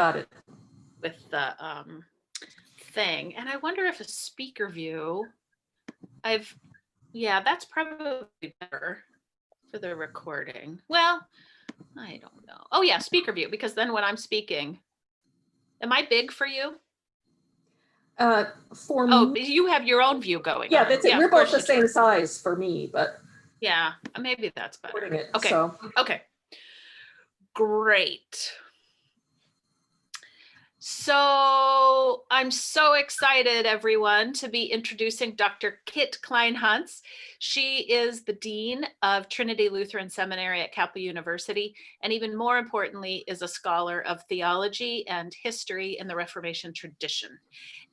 Got it. With the thing. And I wonder if a speaker view, that's probably better for the recording. Well, I don't know. Oh yeah, speaker view, because then when I'm speaking, am I big for you? For me, you have your own view going. Yeah, that's it. We're both the same size for me, but yeah, maybe that's better. It, okay. So. Okay. Great. So I'm so excited, everyone, to be introducing Dr. Kit Kleinhans. She is the Dean of Trinity Lutheran Seminary at Capel University, and even more importantly, is a scholar of theology and history in the Reformation tradition.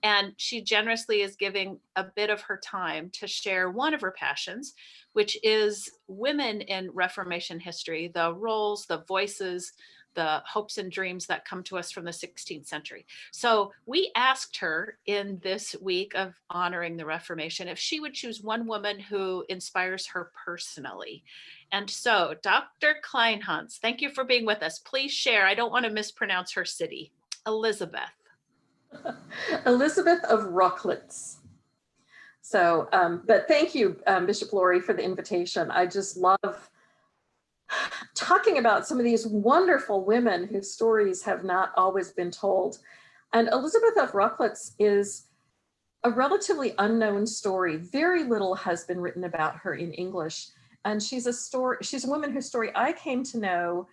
And she generously is giving a bit of her time to share one of her passions, which is women in Reformation history, the roles, the voices, the hopes and dreams that come to us from the 16th century. So we asked her in this week of honoring the Reformation if she would choose one woman who inspires her personally. And so, Dr. Kleinhans, thank you for being with us. Please share. I don't want to mispronounce her city. Elisabeth. Elisabeth of Rochlitz. So, but thank you, Bishop Laurie, for the invitation. I just love talking about some of these wonderful women whose stories have not always been told. And Elisabeth of Rochlitz is a relatively unknown story. Very little has been written about her in English. And she's a woman whose story I came to know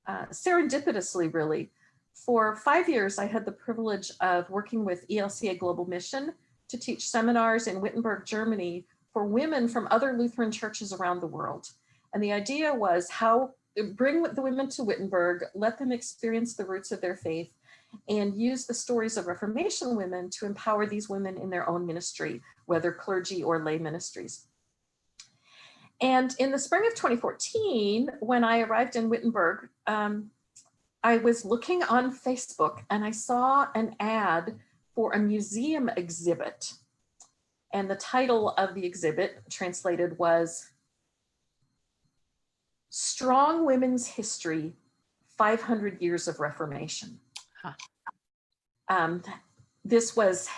serendipitously, really. For 5 years, I had the privilege of working with ELCA Global Mission to teach seminars in Wittenberg, Germany for women from other Lutheran churches around the world. And the idea was how bring the women to Wittenberg, let them experience the roots of their faith, and use the stories of Reformation women to empower these women in their own ministry, whether clergy or lay ministries. And in the spring of 2014, when I arrived in Wittenberg, I was looking on Facebook and I saw an ad for a museum exhibit. And the title of the exhibit, translated, was Strong Women's History, 500 Years of Reformation. This was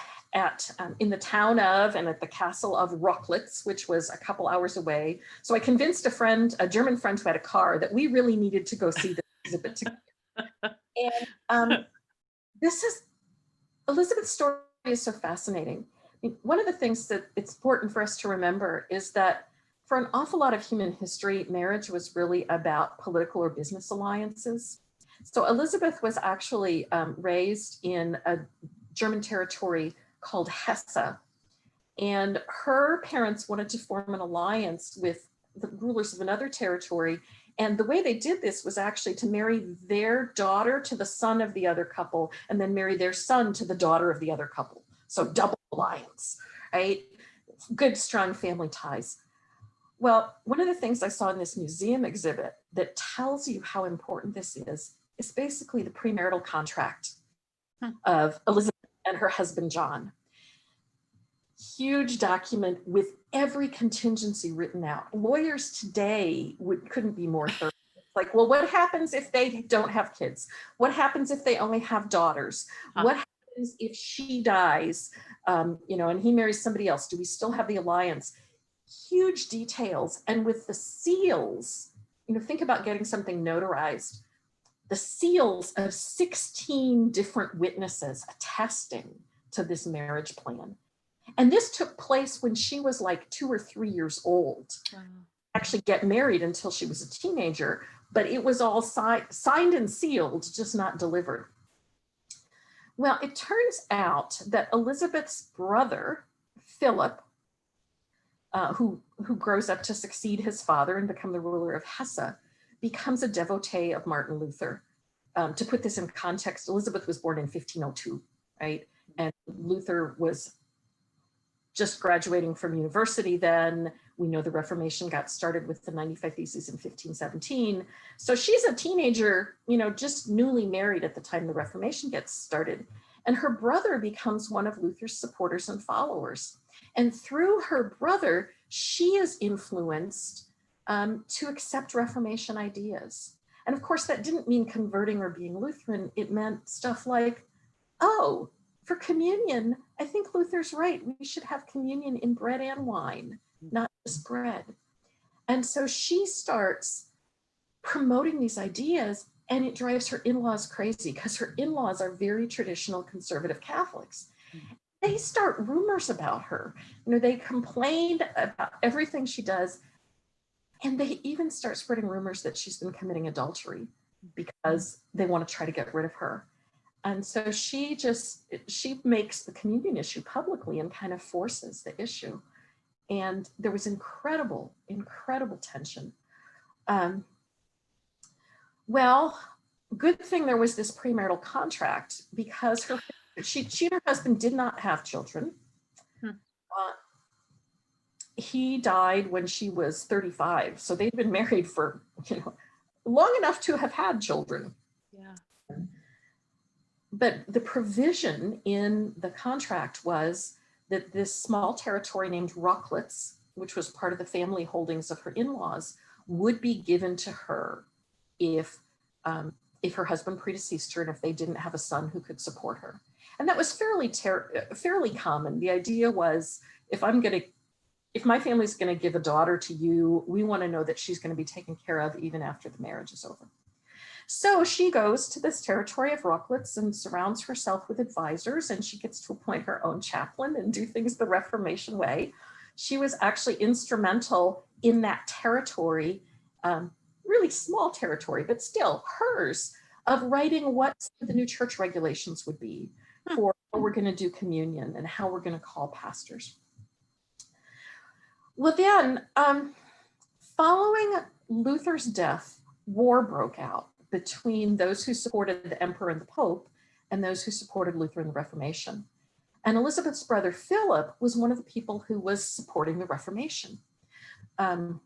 in the town of and at the castle of Rochlitz, which was a couple hours away. So I convinced a German friend who had a car, that we really needed to go see the exhibit together. And Elisabeth's story is so fascinating. I mean, one of the things that it's important for us to remember is that for an awful lot of human history, marriage was really about political or business alliances. So Elisabeth was actually raised in a German territory called Hesse. And her parents wanted to form an alliance with the rulers of another territory. And the way they did this was actually to marry their daughter to the son of the other couple, and then marry their son to the daughter of the other couple. So double alliance, right? Good, strong family ties. Well, one of the things I saw in this museum exhibit that tells you how important this is basically the premarital contract of Elisabeth and her husband, John. Huge document with every contingency written out. Lawyers today couldn't be more thorough. Like, well, what happens if they don't have kids? What happens if they only have daughters? What happens if she dies, and he marries somebody else? Do we still have the alliance? Huge details. And with the seals, think about getting something notarized. The seals of 16 different witnesses attesting to this marriage plan. And this took place when she was like 2 or 3 years old. Wow. Actually get married until she was a teenager, but it was all signed and sealed, just not delivered. Well, it turns out that Elisabeth's brother, Philip, who grows up to succeed his father and become the ruler of Hesse, becomes a devotee of Martin Luther. To put this in context, Elisabeth was born in 1502, right? And Luther was just graduating from university then. We know the Reformation got started with the 95 Theses in 1517. So she's a teenager, just newly married at the time the Reformation gets started. And her brother becomes one of Luther's supporters and followers. And through her brother, she is influenced to accept Reformation ideas. And of course, that didn't mean converting or being Lutheran. It meant stuff like, oh, for communion, I think Luther's right. We should have communion in bread and wine, not just bread. And so she starts promoting these ideas, and it drives her in-laws crazy because her in-laws are very traditional conservative Catholics. They start rumors about her. They complained about everything she does, and they even start spreading rumors that she's been committing adultery because they want to try to get rid of her. And so she makes the communion issue publicly and kind of forces the issue. And there was incredible tension. Well, good thing there was this premarital contract, because she and her husband did not have children. He died when she was 35. So they'd been married for, long enough to have had children. Yeah. But the provision in the contract was that this small territory named Rochlitz, which was part of the family holdings of her in-laws, would be given to her if her husband predeceased her and if they didn't have a son who could support her. And that was fairly common. The idea was, if my family's going to give a daughter to you, we want to know that she's going to be taken care of even after the marriage is over. So she goes to this territory of Rochlitz and surrounds herself with advisors, and she gets to appoint her own chaplain and do things the Reformation way. She was actually instrumental in that territory, really small territory, but still hers, of writing what the new church regulations would be for how we're going to do communion and how we're going to call pastors. Well, then, following Luther's death, war broke out between those who supported the emperor and the pope and those who supported Luther and the Reformation. And Elisabeth's brother Philip was one of the people who was supporting the Reformation. The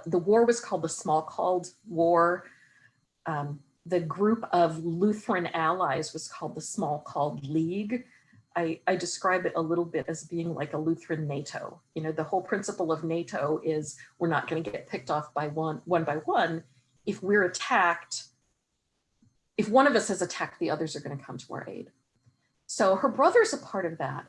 war was called the Smalcald War. The group of Lutheran allies was called the Smalcald League. I describe it a little bit as being like a Lutheran NATO. The whole principle of NATO is we're not going to get picked off by one by one. If we're attacked, if one of us is attacked, the others are going to come to our aid. So her brother's a part of that.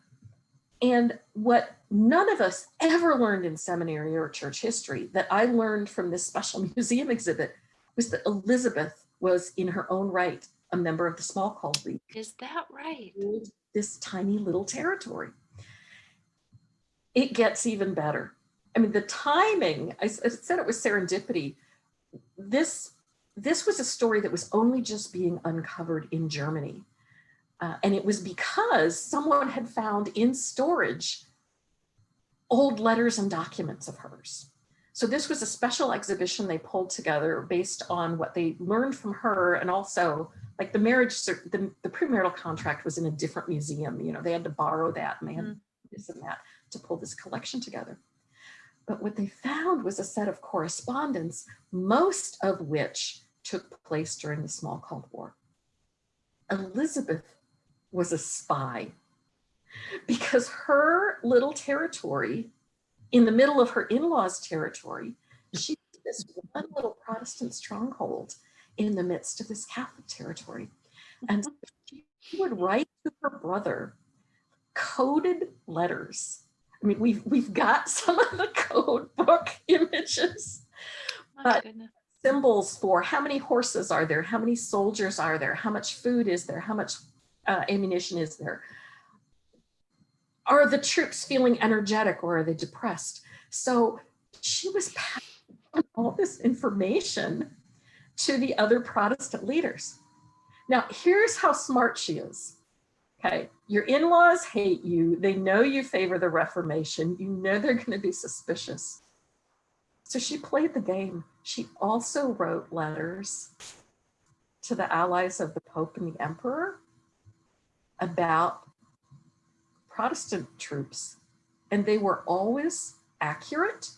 And what none of us ever learned in seminary or church history that I learned from this special museum exhibit was that Elisabeth was in her own right a member of the Smalcald League. Is that right? This tiny little territory. It gets even better. I mean, the timing, I said it was serendipity. This was a story that was only just being uncovered in Germany. And it was because someone had found in storage old letters and documents of hers. So this was a special exhibition they pulled together based on what they learned from her, and also like the marriage, the premarital contract was in a different museum. They had to borrow that, and they had this and that to pull this collection together. But what they found was a set of correspondence, most of which took place during the Smalcald War. Elisabeth was a spy because her little territory, in the middle of her in-laws' territory, she was this one little Protestant stronghold in the midst of this Catholic territory. And so she would write to her brother coded letters. I mean, we've got some of the code book images, but symbols for how many horses are there, how many soldiers are there, how much food is there, how much ammunition is there. Are the troops feeling energetic or are they depressed? So she was passing on all this information to the other Protestant leaders. Now, here's how smart she is. Okay, your in-laws hate you. They know you favor the Reformation. You know they're going to be suspicious. So she played the game. She also wrote letters to the allies of the Pope and the Emperor about Protestant troops. And they were always accurate,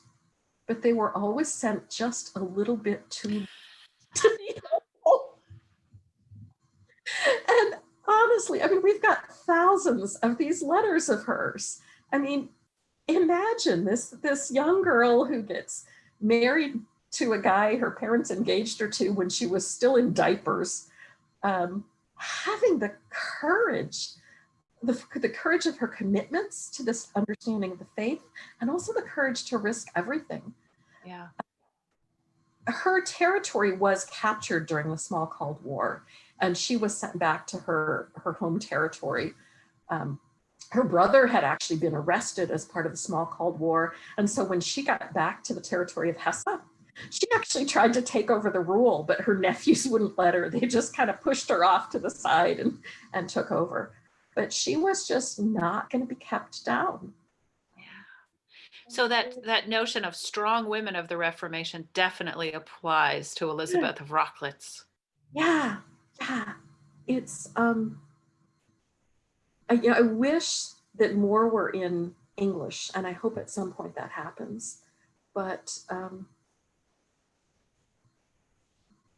but they were always sent just a little bit too to be helpful. And honestly, I mean, we've got thousands of these letters of hers. I mean, imagine this young girl who gets married to a guy her parents engaged her to when she was still in diapers. Having the courage, the courage of her commitments to this understanding of the faith, and also the courage to risk everything. Yeah. Her territory was captured during the Small Cold War, and she was sent back to her home territory. Her brother had actually been arrested as part of the Small Cold War, and so when she got back to the territory of Hesse, she actually tried to take over the rule, but her nephews wouldn't let her. They just kind of pushed her off to the side and took over. But she was just not going to be kept down. So that notion of strong women of the Reformation definitely applies to Elisabeth of Rochlitz. Yeah. It's I wish that more were in English, and I hope at some point that happens. But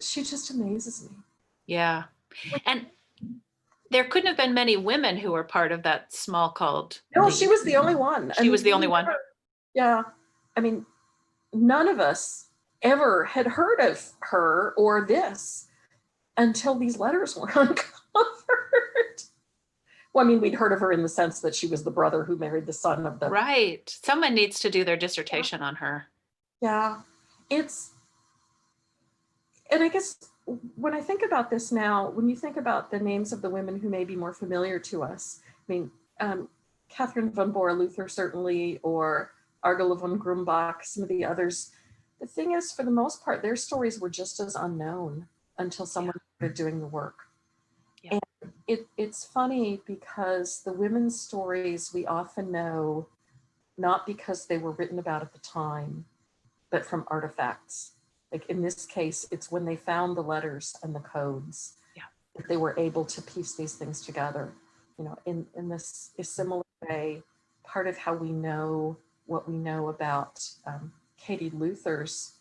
she just amazes me. Yeah, and there couldn't have been many women who were part of that small cult. No, she was the only one. She was the only one. Yeah, I mean, none of us ever had heard of her or this until these letters were uncovered. Well, I mean, we'd heard of her in the sense that she was the brother who married the son of the... Right. Someone needs to do their dissertation on her. Yeah, and I guess when I think about this now, when you think about the names of the women who may be more familiar to us, I mean, Catherine von Bora-Luther certainly, or Argela von Grumbach, some of the others, the thing is, for the most part, their stories were just as unknown until someone started doing the work. Yeah. And it's funny because the women's stories we often know, not because they were written about at the time, but from artifacts. Like in this case, it's when they found the letters and the codes that they were able to piece these things together. You know, in this similar way, part of how we know what we know about Katie Luther's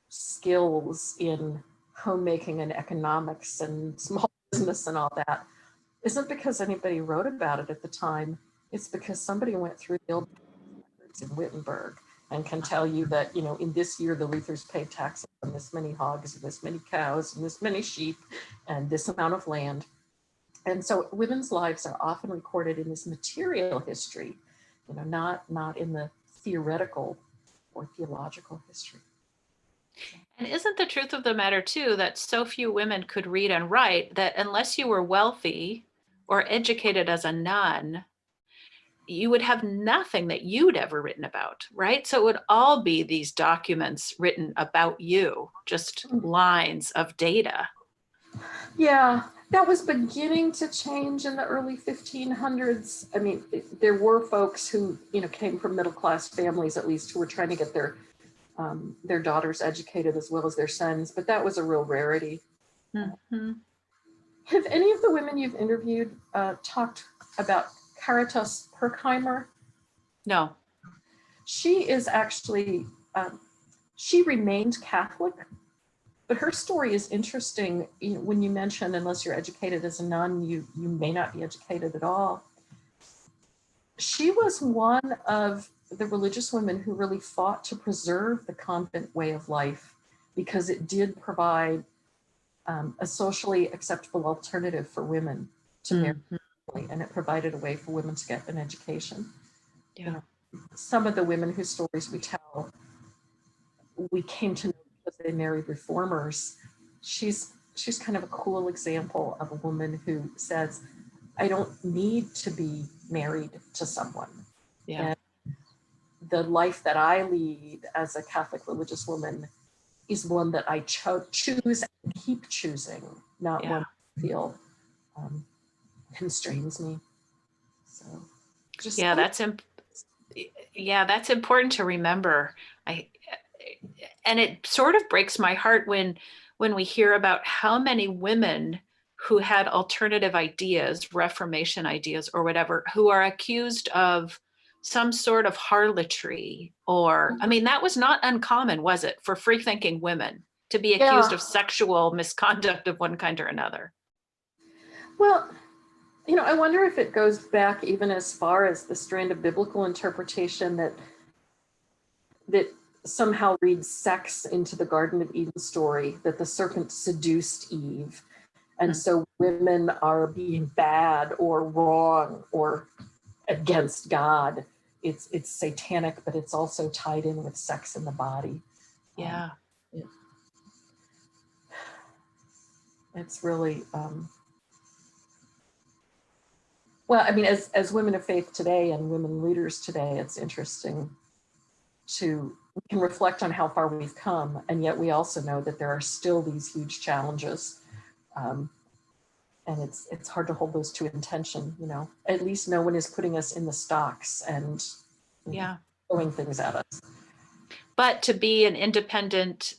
skills in homemaking and economics and small business and all that isn't because anybody wrote about it at the time. It's because somebody went through the old records in Wittenberg and can tell you that, you know, in this year, the Luthers paid taxes on this many hogs and this many cows and this many sheep and this amount of land. And so women's lives are often recorded in this material history, you know, not in the theoretical or theological history. And isn't the truth of the matter too, that so few women could read and write that unless you were wealthy or educated as a nun, you would have nothing that you'd ever written about, right? So it would all be these documents written about you, just lines of data. Yeah, that was beginning to change in the early 1500s. I mean, there were folks who, you know, came from middle-class families, at least, who were trying to get their daughters educated as well as their sons, but that was a real rarity. Mm-hmm. Have any of the women you've interviewed talked about Caritas Herkheimer? No. She is actually, she remained Catholic, but her story is interesting. You know, when you mention, unless you're educated as a nun, you may not be educated at all. She was one of the religious women who really fought to preserve the convent way of life because it did provide a socially acceptable alternative for women to marry, and it provided a way for women to get an education. Yeah. You know, some of the women whose stories we tell, we came to know because they married reformers. She's kind of a cool example of a woman who says, I don't need to be married to someone. Yeah. And the life that I lead as a Catholic religious woman is one that I choose and keep choosing, not one I feel constrains me. So just that's important to remember. And it sort of breaks my heart when we hear about how many women who had alternative ideas, Reformation ideas or whatever, who are accused of some sort of harlotry, or, I mean, that was not uncommon, was it, for free thinking women to be accused of sexual misconduct of one kind or another? Well, you know, I wonder if it goes back even as far as the strand of biblical interpretation that somehow read sex into the Garden of Eden story, that the serpent seduced Eve. And so women are being bad or wrong or against God. It's satanic, but it's also tied in with sex in the body. Yeah. It's really, well, I mean, as women of faith today and women leaders today, it's interesting we can reflect on how far we've come, and yet we also know that there are still these huge challenges. And it's hard to hold those two in tension, At least no one is putting us in the stocks and throwing things at us. But to be an independent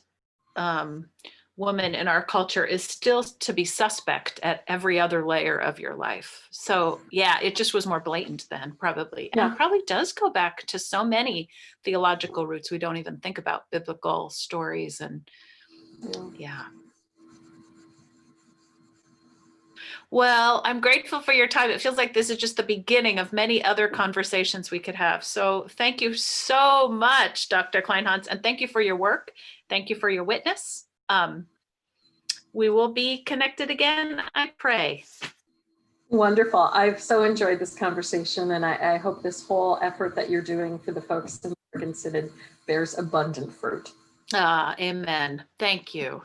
woman in our culture is still to be suspect at every other layer of your life. So yeah, it just was more blatant then, probably. And probably does go back to so many theological roots we don't even think about, biblical stories and yeah. Well, I'm grateful for your time. It feels like this is just the beginning of many other conversations we could have. So thank you so much, Dr. Kleinhans, and thank you for your work. Thank you for your witness. We will be connected again, I pray. Wonderful. I've so enjoyed this conversation, and I hope this whole effort that you're doing for the folks in Oregon Synod bears abundant fruit. Amen. Thank you.